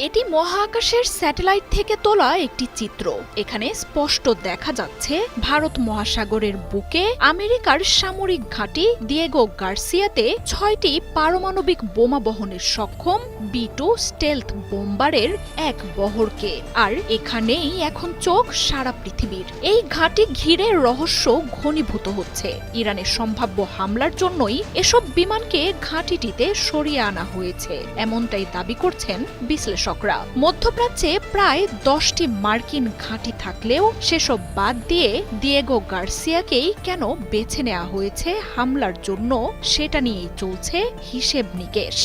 এটি মহাকাশের স্যাটেলাইট থেকে তোলা একটি চিত্র। এখানে স্পষ্ট দেখা যাচ্ছে ভারত মহাসাগরের বুকে আমেরিকার সামরিক ঘাঁটি দিয়েগো গার্সিয়াতে ৬টি পারমাণবিক বোমা বহনের সক্ষম B-2 স্টেলথ বোম্বারের এক বহরকে। আর এখানেই এখন চোখ সারা পৃথিবীর। এই ঘাঁটি ঘিরে রহস্য ঘনীভূত হচ্ছে। ইরানের সম্ভাব্য হামলার জন্যই এসব বিমানকে ঘাঁটিটিতে সরিয়ে আনা হয়েছে, এমনটাই দাবি করছেন বিশ্লেষকরা। মধ্যপ্রাচ্যে প্রায় 10টি মার্কিন ঘাঁটি থাকলেও সেসব বাদ দিয়ে দিয়েগো গার্সিয়াকেই কেন বেছে নেওয়া হয়েছে হামলার জন্য, সেটা নিয়েই চলছে হিসেব নিকেশ।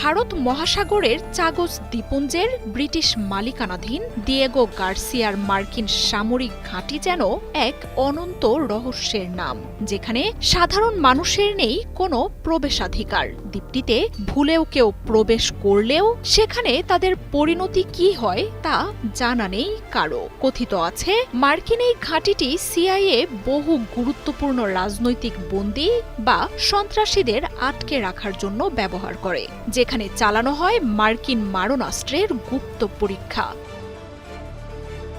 ভারত মহাসাগরের চাগোস দ্বীপপুঞ্জের ব্রিটিশ মালিকানাধীন দিয়েগো গার্সিয়ার মার্কিন সামরিক ঘাঁটি যেন এক অনন্ত রহস্যের নাম, যেখানে সাধারণ মানুষের নেই কোনো প্রবেশাধিকার। দ্বীপটিতে ভুলেও কেউ প্রবেশ করলেও সেখানে তাদের পরিণতি কি হয় তা জানা নেই কারো। কথিত আছে মার্কিন এই ঘাঁটিটি সিআইএ বহু গুরুত্বপূর্ণ রাজনৈতিক বন্দী বা সন্ত্রাসীদের আটকে রাখার জন্য ব্যবহার করে, যেখানে চালানো হয় মার্কিন মারণাস্ত্রের গুপ্ত পরীক্ষা।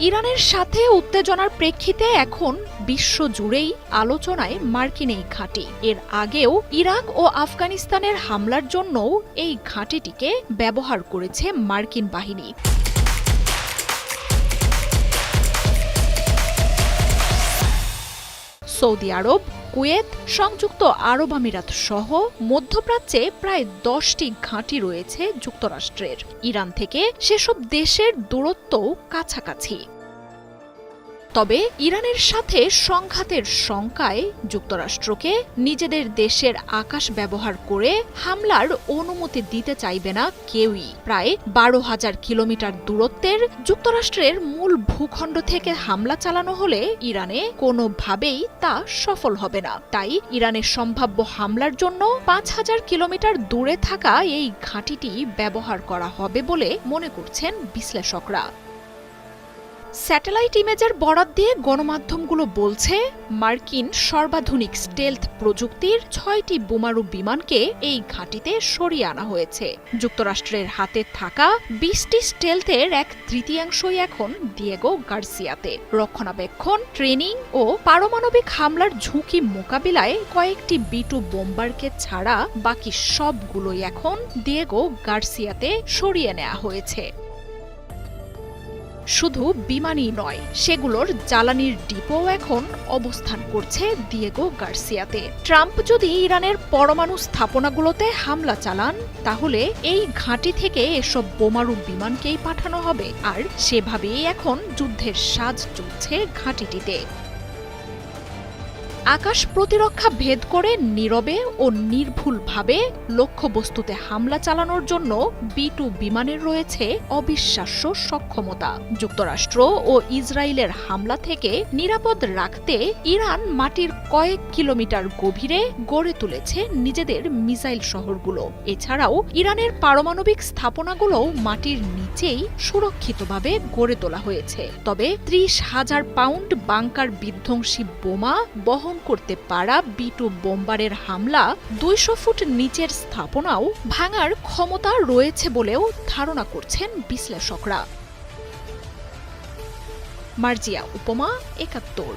ইরানের সাথে উত্তেজনার প্রেক্ষিতে এখন বিশ্বজুড়েই আলোচনায় মার্কিন এই ঘাঁটি। এর আগেও ইরাক ও আফগানিস্তানের হামলার জন্যও এই ঘাঁটিটিকে ব্যবহার করেছে মার্কিন বাহিনী। সৌদি আরব, কুয়েত, সংযুক্ত আরব আমিরাত সহ মধ্যপ্রাচ্যে প্রায় 10টি ঘাঁটি রয়েছে যুক্তরাষ্ট্রের। ইরান থেকে সেসব দেশের দূরত্বও কাছাকাছি। তবে ইরানের সাথে সংঘাতের শঙ্কায় যুক্তরাষ্ট্রকে নিজেদের দেশের আকাশ ব্যবহার করে হামলার অনুমতি দিতে চাইবে না কেউই। প্রায় 12,000 কিলোমিটার দূরত্বের যুক্তরাষ্ট্রের মূল ভূখণ্ড থেকে হামলা চালানো হলে ইরানে কোনোভাবেই তা সফল হবে না। তাই ইরানের সম্ভাব্য হামলার জন্য 5,000 কিলোমিটার দূরে থাকা এই ঘাঁটিটি ব্যবহার করা হবে বলে মনে করছেন বিশ্লেষকরা। স্যাটেলাইট ইমেজের বরাত দিয়ে গণমাধ্যমগুলো বলছে মার্কিন সর্বাধুনিক স্টেলথ প্রযুক্তির 6টি বোমারু বিমানকে এই ঘাঁটিতে সরিয়ে আনা হয়েছে। যুক্তরাষ্ট্রের হাতে থাকা 20টি স্টেলথের 1/3 এখন দিয়েগো গার্সিয়াতে। রক্ষণাবেক্ষণ, ট্রেনিং ও পারমাণবিক হামলার ঝুঁকি মোকাবিলায় কয়েকটি B-2 বোম্বারকে ছাড়া বাকি সবগুলোই এখন দিয়েগো গার্সিয়াতে সরিয়ে নেওয়া হয়েছে। শুধু বিমানই নয়, সেগুলোর জ্বালানির ডিপো এখন অবস্থান করছে দিয়েগো গার্সিয়াতে। ট্রাম্প যদি ইরানের পরমাণু স্থাপনাগুলোতে হামলা চালান, তাহলে এই ঘাঁটি থেকে এসব বোমারু বিমানকেই পাঠানো হবে। আর সেভাবেই এখন যুদ্ধের সাজ চলছে ঘাঁটিটিতে। আকাশ প্রতিরক্ষা ভেদ করে নীরবে ও নির্ভুলভাবে লক্ষ্যবস্তুতে হামলা চালানোর জন্য B-2 বিমানের রয়েছে অবিশ্বাস্য সক্ষমতা। যুক্তরাষ্ট্র ও ইসরায়েলের হামলা থেকে নিরাপদ রাখতে ইরান মাটির কয়েক কিলোমিটার গভীরে গড়ে তুলেছে নিজেদের মিসাইল শহরগুলো। এছাড়াও ইরানের পারমাণবিক স্থাপনাগুলোও মাটির নিচেই সুরক্ষিতভাবে গড়ে তোলা হয়েছে। তবে 30,000 পাউন্ড বাংকার বিধ্বংসী বোমা বহন করতে পারা B-2 বোম্বারের হামলা 200 ফুট নিচের স্থাপনাও ভাঙার ক্ষমতা রয়েছে বলেও ধারণা করছেন বিশ্লেষকরা। মার্জিয়া উপমা, ৭১।